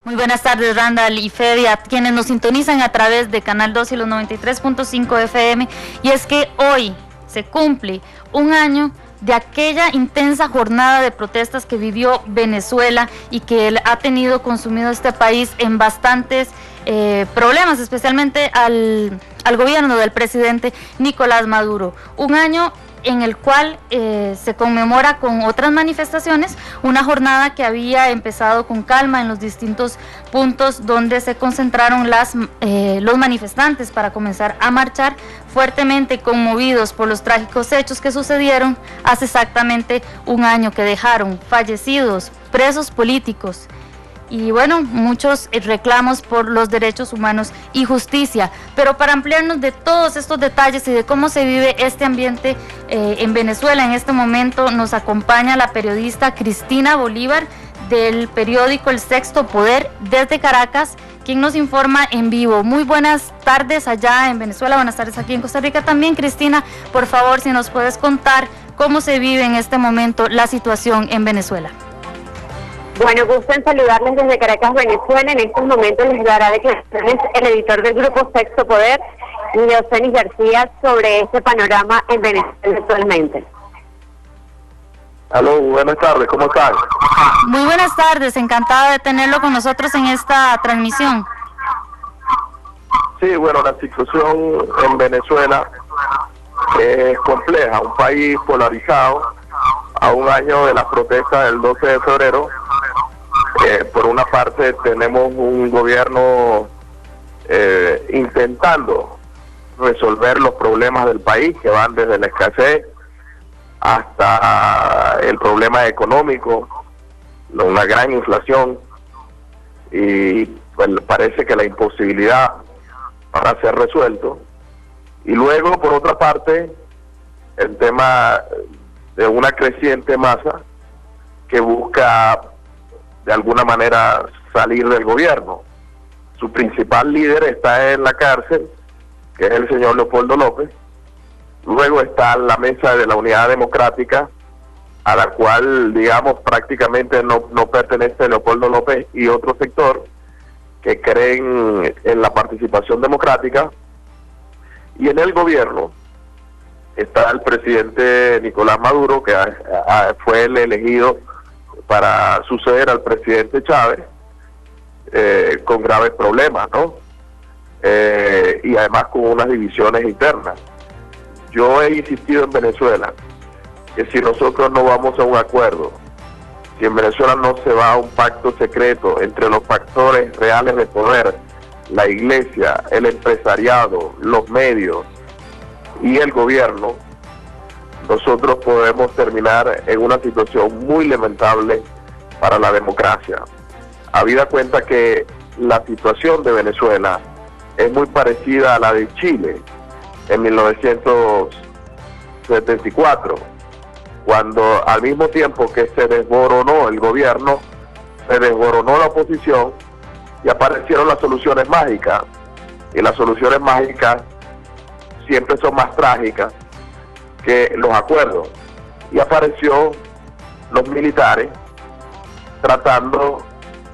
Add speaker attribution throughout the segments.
Speaker 1: Muy buenas tardes, Randall y Fede, a quienes nos sintonizan a través de Canal 2 y los 93.5 FM. Y es que hoy se cumple un año de aquella intensa jornada de protestas que vivió Venezuela y que ha tenido consumido este país en bastantes problemas, especialmente al gobierno del presidente Nicolás Maduro. Un año en el cual se conmemora con otras manifestaciones, una jornada que había empezado con calma en los distintos puntos donde se concentraron los manifestantes para comenzar a marchar, fuertemente conmovidos por los trágicos hechos que sucedieron hace exactamente un año, que dejaron fallecidos, presos políticos, y bueno, muchos reclamos por los derechos humanos y justicia. Pero para ampliarnos de todos estos detalles y de cómo se vive este ambiente en Venezuela en este momento, nos acompaña la periodista Cristina Bolívar del periódico El Sexto Poder desde Caracas, quien nos informa en vivo. Muy buenas tardes allá en Venezuela, buenas tardes aquí en Costa Rica también. Cristina, por favor, si nos puedes contar cómo se vive en este momento la situación en Venezuela.
Speaker 2: Bueno, gusto en saludarles desde Caracas, Venezuela. En estos momentos les dará declaraciones el editor del grupo Sexto Poder, Leocenis García, sobre este panorama en Venezuela actualmente.
Speaker 3: Aló, buenas tardes, ¿cómo están?
Speaker 1: Muy buenas tardes, encantada de tenerlo con nosotros en esta transmisión.
Speaker 3: Sí, bueno, la situación en Venezuela es compleja, un país polarizado a un año de las protestas del 12 de febrero. Por una parte tenemos un gobierno intentando resolver los problemas del país, que van desde la escasez hasta el problema económico, una gran inflación, y pues parece que la imposibilidad para ser resuelto. Y luego, por otra parte, el tema de una creciente masa que busca de alguna manera salir del gobierno. Su principal líder está en la cárcel, que es el señor Leopoldo López. Luego está la mesa de la Unidad Democrática, a la cual, digamos, prácticamente no pertenece Leopoldo López y otro sector que creen en la participación democrática. Y en el gobierno está el presidente Nicolás Maduro, que fue el elegido para suceder al presidente Chávez, con graves problemas, ¿no? Y además con unas divisiones internas. Yo he insistido en Venezuela que si nosotros no vamos a un acuerdo, si en Venezuela no se va a un pacto secreto entre los factores reales de poder, la iglesia, el empresariado, los medios y el gobierno, nosotros podemos terminar en una situación muy lamentable para la democracia. Habida cuenta que la situación de Venezuela es muy parecida a la de Chile en 1974, cuando al mismo tiempo que se desboronó el gobierno, se desboronó la oposición y aparecieron las soluciones mágicas. Y las soluciones mágicas siempre son más trágicas que los acuerdos, y apareció los militares tratando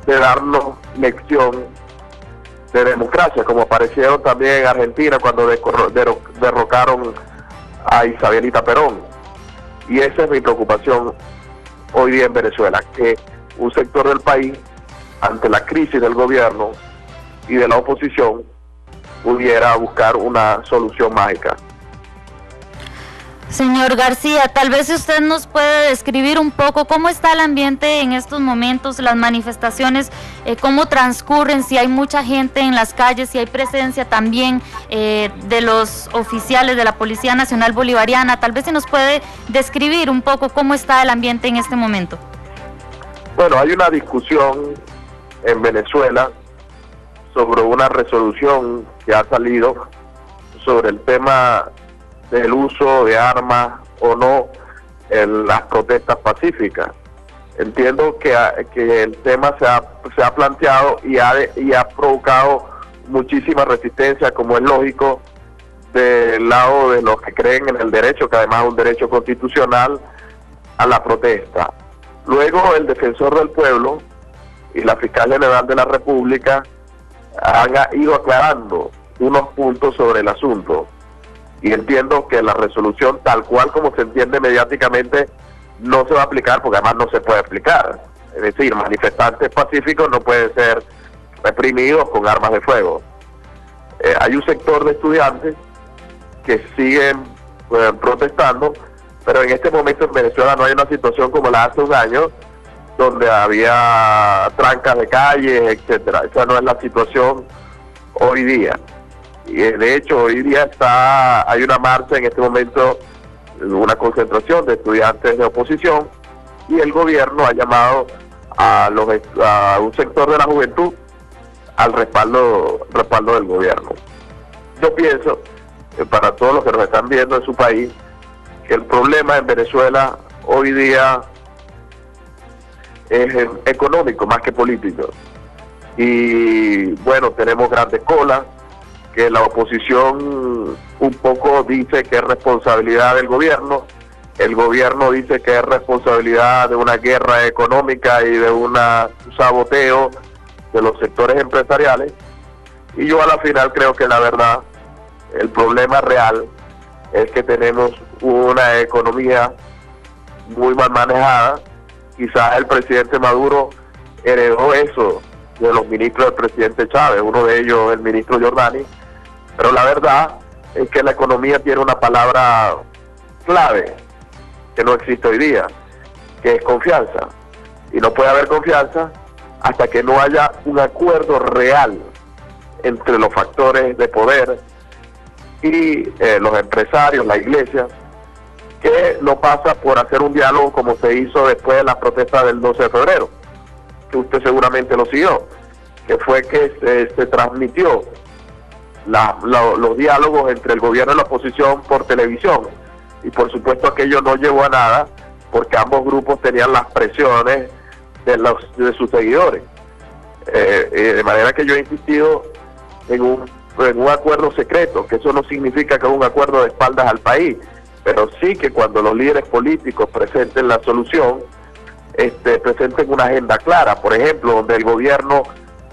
Speaker 3: de darnos lección de democracia, como aparecieron también en Argentina cuando derrocaron a Isabelita Perón. Y esa es mi preocupación hoy día en Venezuela, que un sector del país, ante la crisis del gobierno y de la oposición, pudiera buscar una solución mágica.
Speaker 1: Señor García, tal vez usted nos puede describir un poco cómo está el ambiente en estos momentos, las manifestaciones, cómo transcurren, si hay mucha gente en las calles, si hay presencia también de los oficiales de la Policía Nacional Bolivariana. Tal vez se nos puede describir un poco cómo está el ambiente en este momento.
Speaker 3: Bueno, hay una discusión en Venezuela sobre una resolución que ha salido sobre el tema del uso de armas o no en las protestas pacíficas. Entiendo que el tema se ha planteado y ha provocado muchísima resistencia, como es lógico, del lado de los que creen en el derecho, que además es un derecho constitucional, a la protesta. Luego el defensor del pueblo y la fiscal general de la República han ido aclarando unos puntos sobre el asunto, y entiendo que la resolución tal cual como se entiende mediáticamente no se va a aplicar, porque además no se puede aplicar. Es decir, manifestantes pacíficos no pueden ser reprimidos con armas de fuego. Hay un sector de estudiantes que siguen protestando, pero en este momento en Venezuela no hay una situación como la hace un año, donde había trancas de calles, etcétera. Esa no es la situación hoy día. Y de hecho hoy día hay una marcha en este momento, una concentración de estudiantes de oposición, y el gobierno ha llamado a un sector de la juventud al respaldo del gobierno. Yo pienso que para todos los que nos están viendo en su país, que el problema en Venezuela hoy día es económico más que político. Y bueno, tenemos grandes colas, que la oposición un poco dice que es responsabilidad del gobierno, el gobierno dice que es responsabilidad de una guerra económica y de un saboteo de los sectores empresariales, y yo a la final creo que la verdad, el problema real es que tenemos una economía muy mal manejada. Quizás el presidente Maduro heredó eso de los ministros del presidente Chávez, uno de ellos el ministro Giordani, pero la verdad es que la economía tiene una palabra clave que no existe hoy día, que es confianza, y no puede haber confianza hasta que no haya un acuerdo real entre los factores de poder y los empresarios, la iglesia, que no pasa por hacer un diálogo como se hizo después de las protestas del 12 de febrero, que usted seguramente lo siguió, que fue que se transmitió los diálogos entre el gobierno y la oposición por televisión, y por supuesto aquello no llevó a nada, porque ambos grupos tenían las presiones de sus seguidores, de manera que yo he insistido en un acuerdo secreto, que eso no significa que es un acuerdo de espaldas al país, pero sí que cuando los líderes políticos presenten la solución, presenten una agenda clara, por ejemplo, donde el gobierno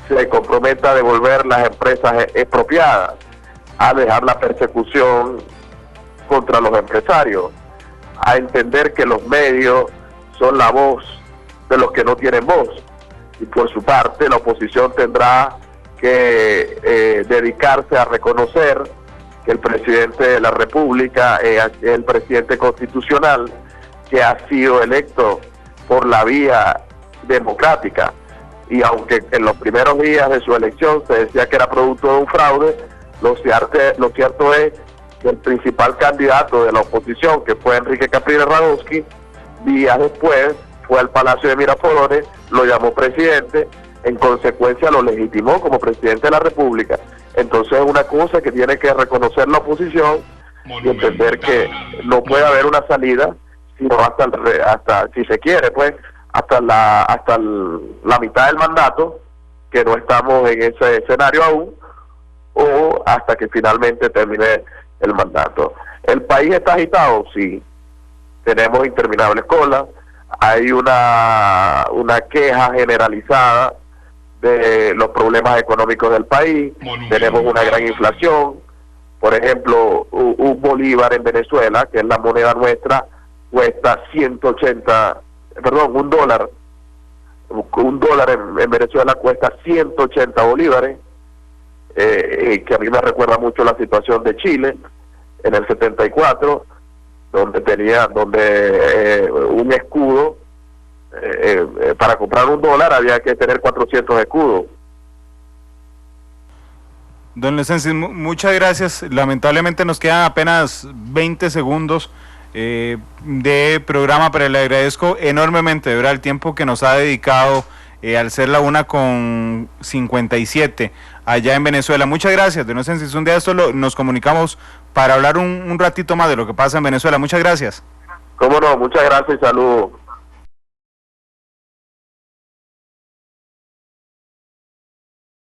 Speaker 3: se comprometa a devolver las empresas expropiadas, a dejar la persecución contra los empresarios, a entender que los medios son la voz de los que no tienen voz, y por su parte la oposición tendrá que dedicarse a reconocer que el presidente de la República es el presidente constitucional que ha sido electo por la vía democrática, y aunque en los primeros días de su elección se decía que era producto de un fraude, lo cierto es que el principal candidato de la oposición, que fue Enrique Capriles Radonsky, días después fue al Palacio de Miraflores, lo llamó presidente, en consecuencia lo legitimó como presidente de la República. Entonces es una cosa que tiene que reconocer la oposición y entender que no puede haber una salida, sino hasta si se quiere, pues, hasta la mitad del mandato, que no estamos en ese escenario aún, o hasta que finalmente termine el mandato. ¿El país está agitado? Sí. Tenemos interminables colas, hay una queja generalizada de los problemas económicos del país, tenemos una gran inflación. Por ejemplo, un bolívar en Venezuela, que es la moneda nuestra, cuesta 180, perdón, un dólar en Venezuela cuesta 180 bolívares, que a mí me recuerda mucho la situación de Chile en el 74, donde un escudo, para comprar un dólar había que tener 400 escudos.
Speaker 4: Don Lesensis, muchas gracias. Lamentablemente nos quedan apenas 20 segundos de programa, pero le agradezco enormemente, de verdad, el tiempo que nos ha dedicado al ser la 1:57 allá en Venezuela. Muchas gracias, don Lesensis. Un día de esto nos comunicamos para hablar un ratito más de lo que pasa en Venezuela. Muchas gracias.
Speaker 3: Cómo no, muchas gracias y saludos.